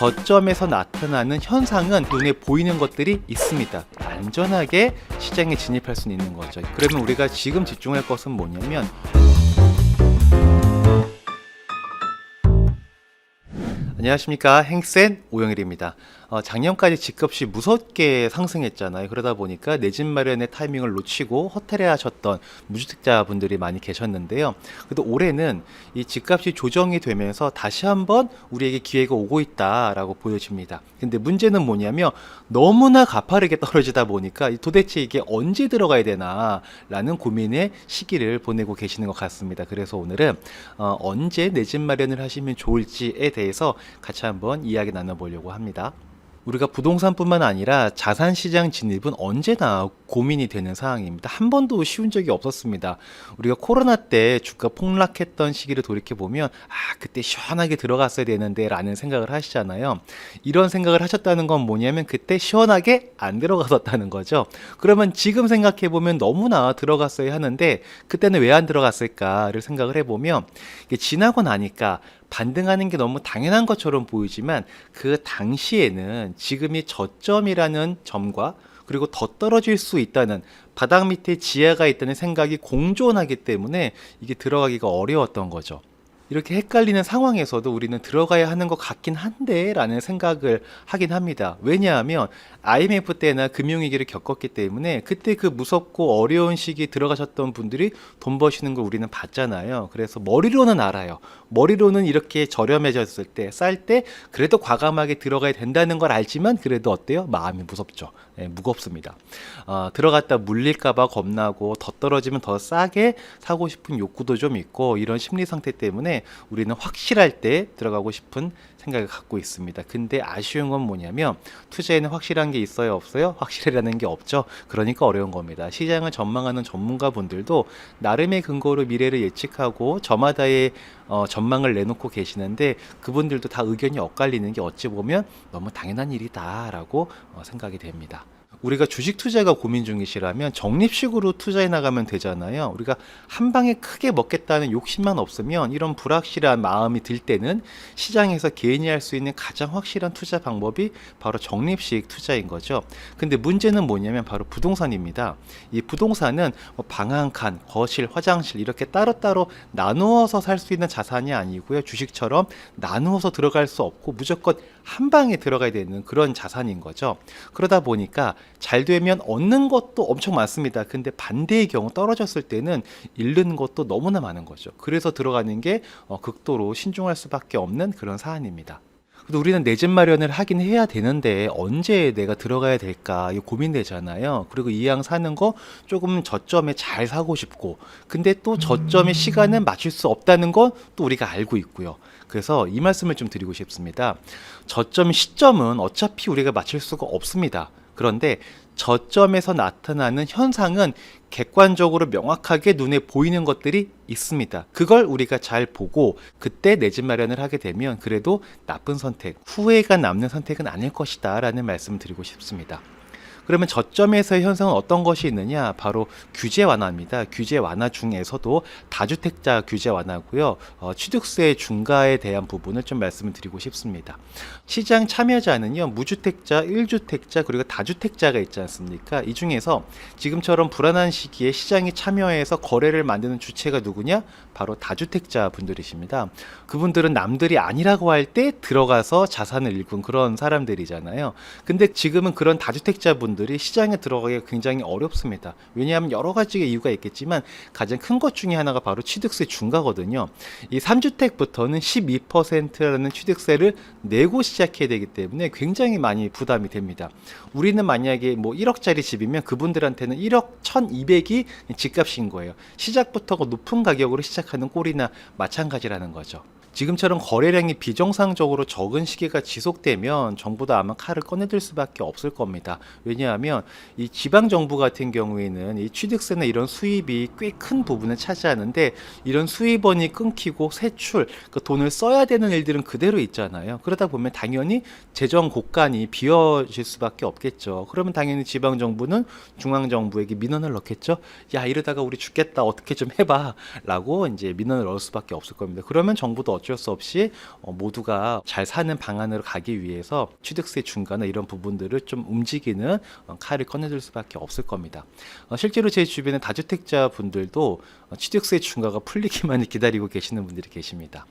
저점에서 나타나는 현상은 눈에 보이는 것들이 있습니다. 안전하게 시장에 진입할 수 있는 거죠. 그러면 우리가 지금 집중할 것은 뭐냐면 안녕하십니까, 행센 오영일입니다. 작년까지 집값이 무섭게 상승했잖아요. 그러다 보니까 내 집 마련의 타이밍을 놓치고 허탈해 하셨던 무주택자분들이 많이 계셨는데요. 그래도 올해는 이 집값이 조정이 되면서 다시 한번 우리에게 기회가 오고 있다라고 보여집니다. 근데 문제는 뭐냐면 너무나 가파르게 떨어지다 보니까 도대체 이게 언제 들어가야 되나 라는 고민의 시기를 보내고 계시는 것 같습니다. 그래서 오늘은 언제 내 집 마련을 하시면 좋을지에 대해서 같이 한번 이야기 나눠보려고 합니다. 우리가 부동산뿐만 아니라 자산시장 진입은 언제나 고민이 되는 상황입니다. 한 번도 쉬운 적이 없었습니다. 우리가 코로나 때 주가 폭락했던 시기를 돌이켜보면 그때 시원하게 들어갔어야 되는데 라는 생각을 하시잖아요. 이런 생각을 하셨다는 건 뭐냐면 그때 시원하게 안 들어갔었다는 거죠. 그러면 지금 생각해보면 너무나 들어갔어야 하는데 그때는 왜 안 들어갔을까를 생각을 해보면 이게 지나고 나니까 반등하는 게 너무 당연한 것처럼 보이지만 그 당시에는 지금이 저점이라는 점과 그리고 더 떨어질 수 있다는 바닥 밑에 지하가 있다는 생각이 공존하기 때문에 이게 들어가기가 어려웠던 거죠. 이렇게 헷갈리는 상황에서도 우리는 들어가야 하는 것 같긴 한데 라는 생각을 하긴 합니다. 왜냐하면 IMF 때나 금융위기를 겪었기 때문에 그때 그 무섭고 어려운 시기에 들어가셨던 분들이 돈 버시는 걸 우리는 봤잖아요. 그래서 머리로는 알아요. 머리로는 이렇게 저렴해졌을 때, 쌀 때 그래도 과감하게 들어가야 된다는 걸 알지만 그래도 어때요? 마음이 무섭죠. 무겁습니다. 들어갔다 물릴까봐 겁나고 더 떨어지면 더 싸게 사고 싶은 욕구도 좀 있고 이런 심리 상태 때문에 우리는 확실할 때 들어가고 싶은 생각을 갖고 있습니다. 근데 아쉬운 건 뭐냐면 투자에는 확실한 게 있어요, 없어요? 확실이라는 게 없죠. 그러니까 어려운 겁니다. 시장을 전망하는 전문가분들도 나름의 근거로 미래를 예측하고 저마다의 전망을 내놓고 계시는데 그분들도 다 의견이 엇갈리는 게 어찌 보면 너무 당연한 일이다라고 생각이 됩니다. 우리가 주식 투자가 고민 중이시라면 적립식으로 투자해 나가면 되잖아요. 우리가 한 방에 크게 먹겠다는 욕심만 없으면 이런 불확실한 마음이 들 때는 시장에서 개인이 할 수 있는 가장 확실한 투자 방법이 바로 적립식 투자인 거죠. 근데 문제는 뭐냐면 바로 부동산입니다. 이 부동산은 방 한 칸, 거실, 화장실 이렇게 따로따로 나누어서 살 수 있는 자산이 아니고요. 주식처럼 나누어서 들어갈 수 없고 무조건 한 방에 들어가야 되는 그런 자산인 거죠. 그러다 보니까 잘 되면 얻는 것도 엄청 많습니다. 근데 반대의 경우 떨어졌을 때는 잃는 것도 너무나 많은 거죠. 그래서 들어가는 게 극도로 신중할 수밖에 없는 그런 사안입니다. 근데 우리는 내 집 마련을 하긴 해야 되는데 언제 내가 들어가야 될까 이거 고민되잖아요. 그리고 이왕 사는 거 조금 저점에 잘 사고 싶고 근데 또 저점의 시간은 맞출 수 없다는 건 또 우리가 알고 있고요. 그래서 이 말씀을 좀 드리고 싶습니다. 저점 시점은 어차피 우리가 맞출 수가 없습니다. 그런데 저점에서 나타나는 현상은 객관적으로 명확하게 눈에 보이는 것들이 있습니다. 그걸 우리가 잘 보고 그때 내 집 마련을 하게 되면 그래도 나쁜 선택, 후회가 남는 선택은 아닐 것이다 라는 말씀을 드리고 싶습니다. 그러면 저점에서의 현상은 어떤 것이 있느냐? 바로 규제 완화입니다. 규제 완화 중에서도 다주택자 규제 완화고요. 취득세 중과에 대한 부분을 좀 말씀을 드리고 싶습니다. 시장 참여자는요. 무주택자, 1주택자 그리고 다주택자가 있지 않습니까? 이 중에서 지금처럼 불안한 시기에 시장에 참여해서 거래를 만드는 주체가 누구냐? 바로 다주택자 분들이십니다. 그분들은 남들이 아니라고 할 때 들어가서 자산을 일군 그런 사람들이잖아요. 근데 지금은 그런 다주택자 분들이 시장에 들어가기가 굉장히 어렵습니다. 왜냐하면 여러 가지 이유가 있겠지만 가장 큰 것 중에 하나가 바로 취득세 중과거든요. 이 3주택부터는 12%라는 취득세를 내고 시작해야 되기 때문에 굉장히 많이 부담이 됩니다. 우리는 만약에 뭐 1억짜리 집이면 그분들한테는 1억 1200이 집값인 거예요. 시작부터가 높은 가격으로 시작하는 꼴이나 마찬가지라는 거죠. 지금처럼 거래량이 비정상적으로 적은 시기가 지속되면 정부도 아마 칼을 꺼내들 수밖에 없을 겁니다. 왜냐하면 이 지방정부 같은 경우에는 이 취득세나 이런 수입이 꽤 큰 부분을 차지하는데 이런 수입원이 끊기고 세출, 그 돈을 써야 되는 일들은 그대로 있잖아요. 그러다 보면 당연히 재정 곳간이 비어질 수밖에 없겠죠. 그러면 당연히 지방정부는 중앙정부에게 민원을 넣겠죠. 야, 이러다가 우리 죽겠다. 어떻게 좀 해봐. 라고 이제 민원을 넣을 수밖에 없을 겁니다. 그러면 정부도 어쩔 수 없이 모두가 잘 사는 방안으로 가기 위해서 취득세 중과나 이런 부분들을 좀 움직이는 칼을 꺼내줄 수밖에 없을 겁니다. 실제로 제 주변에 다주택자 분들도 취득세 중과가 풀리기만을 기다리고 계시는 분들이 계십니다.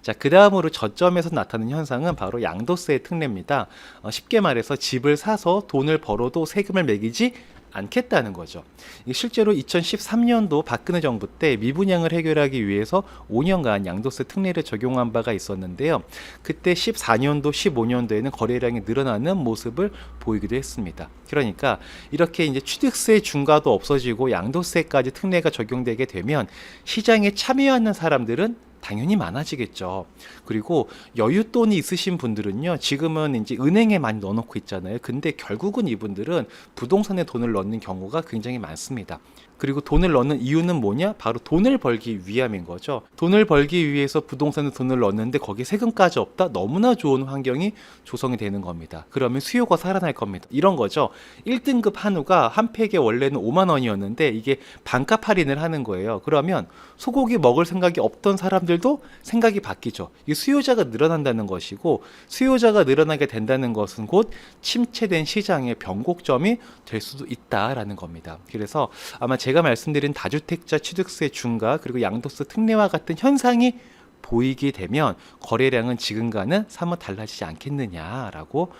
자, 그 다음으로 저점에서 나타나는 현상은 바로 양도세 특례입니다. 쉽게 말해서 집을 사서 돈을 벌어도 세금을 매기지 않겠다는 거죠. 실제로 2013년도 박근혜 정부 때 미분양을 해결하기 위해서 5년간 양도세 특례를 적용한 바가 있었는데요. 그때 14년도, 15년도에는 거래량이 늘어나는 모습을 보이기도 했습니다. 그러니까 이렇게 이제 취득세 중과도 없어지고 양도세까지 특례가 적용되게 되면 시장에 참여하는 사람들은 당연히 많아지겠죠. 그리고 여윳돈이 있으신 분들은요, 지금은 이제 은행에 많이 넣어놓고 있잖아요. 근데 결국은 이분들은 부동산에 돈을 넣는 경우가 굉장히 많습니다. 그리고 돈을 넣는 이유는 뭐냐? 바로 돈을 벌기 위함인 거죠. 돈을 벌기 위해서 부동산에 돈을 넣는데 거기에 세금까지 없다? 너무나 좋은 환경이 조성이 되는 겁니다. 그러면 수요가 살아날 겁니다. 이런 거죠. 1등급 한우가 한 팩에 원래는 5만 원이었는데 이게 반값 할인을 하는 거예요. 그러면 소고기 먹을 생각이 없던 사람들도 생각이 바뀌죠. 이 수요자가 늘어난다는 것이고, 수요자가 늘어나게 된다는 것은 곧 침체된 시장의 변곡점이 될 수도 있다라는 겁니다. 그래서 아마 제가 말씀드린 다주택자 취득세 중과 그리고 양도세 특례와 같은 현상이 보이게 되면 거래량은 지금과는 사뭇 달라지지 않겠느냐라고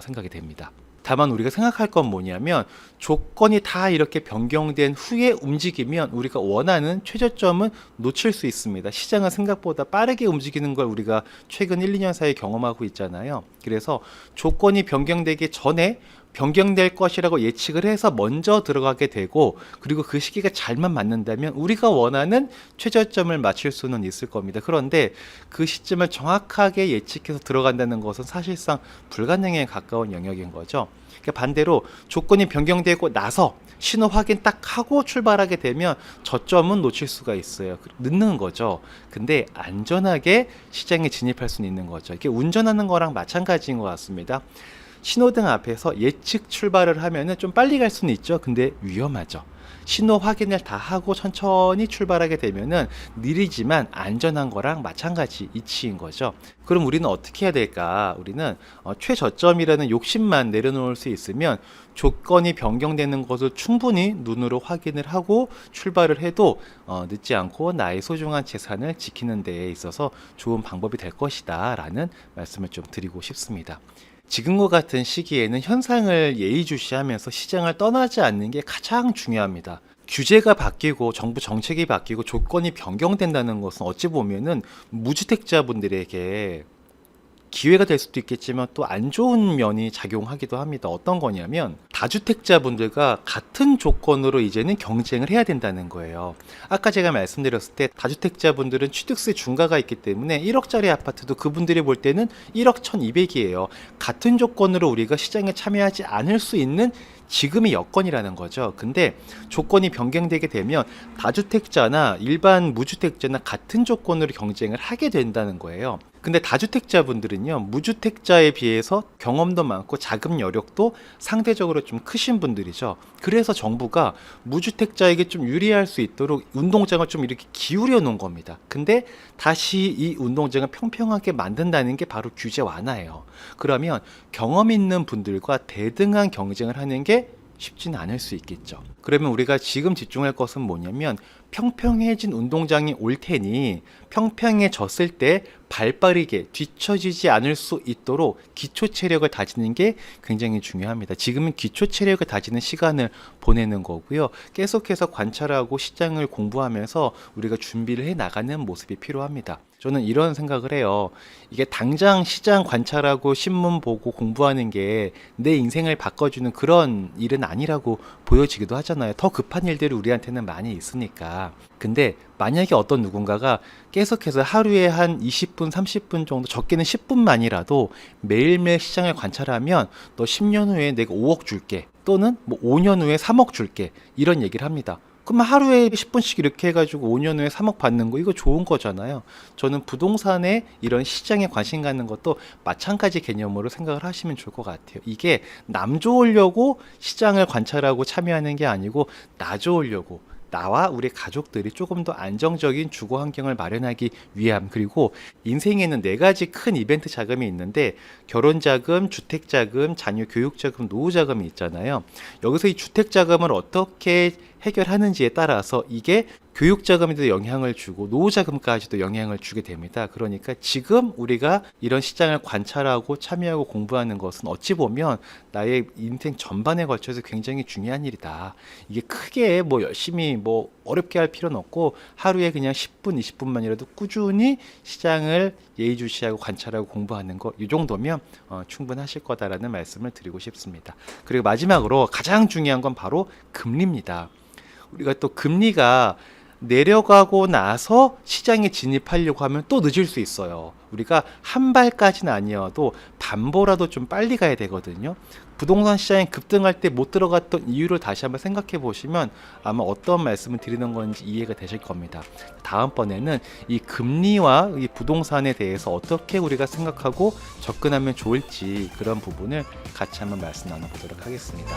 생각이 됩니다. 다만 우리가 생각할 건 뭐냐면, 조건이 다 이렇게 변경된 후에 움직이면 우리가 원하는 최저점은 놓칠 수 있습니다. 시장은 생각보다 빠르게 움직이는 걸 우리가 최근 1, 2년 사이에 경험하고 있잖아요. 그래서 조건이 변경되기 전에 변경될 것이라고 예측을 해서 먼저 들어가게 되고, 그리고 그 시기가 잘만 맞는다면 우리가 원하는 최저점을 맞출 수는 있을 겁니다. 그런데 그 시점을 정확하게 예측해서 들어간다는 것은 사실상 불가능에 가까운 영역인 거죠. 그러니까 반대로 조건이 변경되고 나서 신호 확인 딱 하고 출발하게 되면 저점은 놓칠 수가 있어요. 늦는 거죠. 근데 안전하게 시장에 진입할 수는 있는 거죠. 이게 운전하는 거랑 마찬가지인 것 같습니다. 신호등 앞에서 예측 출발을 하면은 좀 빨리 갈 수는 있죠. 근데 위험하죠. 신호 확인을 다 하고 천천히 출발하게 되면은 느리지만 안전한 거랑 마찬가지 이치인 거죠. 그럼 우리는 어떻게 해야 될까? 우리는 최저점이라는 욕심만 내려놓을 수 있으면 조건이 변경되는 것을 충분히 눈으로 확인을 하고 출발을 해도 늦지 않고 나의 소중한 재산을 지키는 데에 있어서 좋은 방법이 될 것이다 라는 말씀을 좀 드리고 싶습니다. 지금과 같은 시기에는 현상을 예의주시하면서 시장을 떠나지 않는 게 가장 중요합니다. 규제가 바뀌고 정부 정책이 바뀌고 조건이 변경된다는 것은 어찌 보면은 무주택자분들에게 기회가 될 수도 있겠지만 또 안 좋은 면이 작용하기도 합니다. 어떤 거냐면 다주택자분들과 같은 조건으로 이제는 경쟁을 해야 된다는 거예요. 아까 제가 말씀드렸을 때 다주택자분들은 취득세 중과가 있기 때문에 1억짜리 아파트도 그분들이 볼 때는 1억 1200이에요. 같은 조건으로 우리가 시장에 참여하지 않을 수 있는 지금의 여건이라는 거죠. 근데 조건이 변경되게 되면 다주택자나 일반 무주택자나 같은 조건으로 경쟁을 하게 된다는 거예요. 근데 다주택자분들은요, 무주택자에 비해서 경험도 많고 자금 여력도 상대적으로 좀 크신 분들이죠. 그래서 정부가 무주택자에게 좀 유리할 수 있도록 운동장을 좀 이렇게 기울여 놓은 겁니다. 근데 다시 이 운동장을 평평하게 만든다는 게 바로 규제 완화예요. 그러면 경험 있는 분들과 대등한 경쟁을 하는 게 쉽지는 않을 수 있겠죠. 그러면 우리가 지금 집중할 것은 뭐냐면, 평평해진 운동장이 올 테니 평평해졌을 때 발빠르게 뒤처지지 않을 수 있도록 기초 체력을 다지는 게 굉장히 중요합니다. 지금은 기초 체력을 다지는 시간을 보내는 거고요. 계속해서 관찰하고 시장을 공부하면서 우리가 준비를 해 나가는 모습이 필요합니다. 저는 이런 생각을 해요. 이게 당장 시장 관찰하고 신문 보고 공부하는 게 내 인생을 바꿔주는 그런 일은 아니라고 보여지기도 하잖아요. 더 급한 일들이 우리한테는 많이 있으니까. 근데 만약에 어떤 누군가가 계속해서 하루에 한 20분, 30분 정도, 적게는 10분만이라도 매일매일 시장을 관찰하면 너 10년 후에 내가 5억 줄게, 또는 뭐 5년 후에 3억 줄게, 이런 얘기를 합니다. 그럼 하루에 10분씩 이렇게 해가지고 5년 후에 3억 받는 거, 이거 좋은 거잖아요. 저는 부동산에 이런 시장에 관심 갖는 것도 마찬가지 개념으로 생각을 하시면 좋을 것 같아요. 이게 남 좋으려고 시장을 관찰하고 참여하는 게 아니고 나 좋으려고, 나와 우리 가족들이 조금 더 안정적인 주거 환경을 마련하기 위함, 그리고 인생에는 네 가지 큰 이벤트 자금이 있는데 결혼 자금, 주택 자금, 자녀 교육 자금, 노후 자금이 있잖아요. 여기서 이 주택 자금을 어떻게 해결하는지에 따라서 이게 교육 자금에도 영향을 주고 노후 자금까지도 영향을 주게 됩니다. 그러니까 지금 우리가 이런 시장을 관찰하고 참여하고 공부하는 것은 어찌 보면 나의 인생 전반에 걸쳐서 굉장히 중요한 일이다. 이게 크게 뭐 열심히 뭐 어렵게 할 필요는 없고 하루에 그냥 10분, 20분만이라도 꾸준히 시장을 예의주시하고 관찰하고 공부하는 거, 이 정도면 충분하실 거다라는 말씀을 드리고 싶습니다. 그리고 마지막으로 가장 중요한 건 바로 금리입니다. 우리가 또 금리가 내려가고 나서 시장에 진입하려고 하면 또 늦을 수 있어요. 우리가 한 발까지는 아니어도 반보라도 좀 빨리 가야 되거든요. 부동산 시장이 급등할 때 못 들어갔던 이유를 다시 한번 생각해 보시면 아마 어떤 말씀을 드리는 건지 이해가 되실 겁니다. 다음번에는 이 금리와 이 부동산에 대해서 어떻게 우리가 생각하고 접근하면 좋을지 그런 부분을 같이 한번 말씀 나눠보도록 하겠습니다.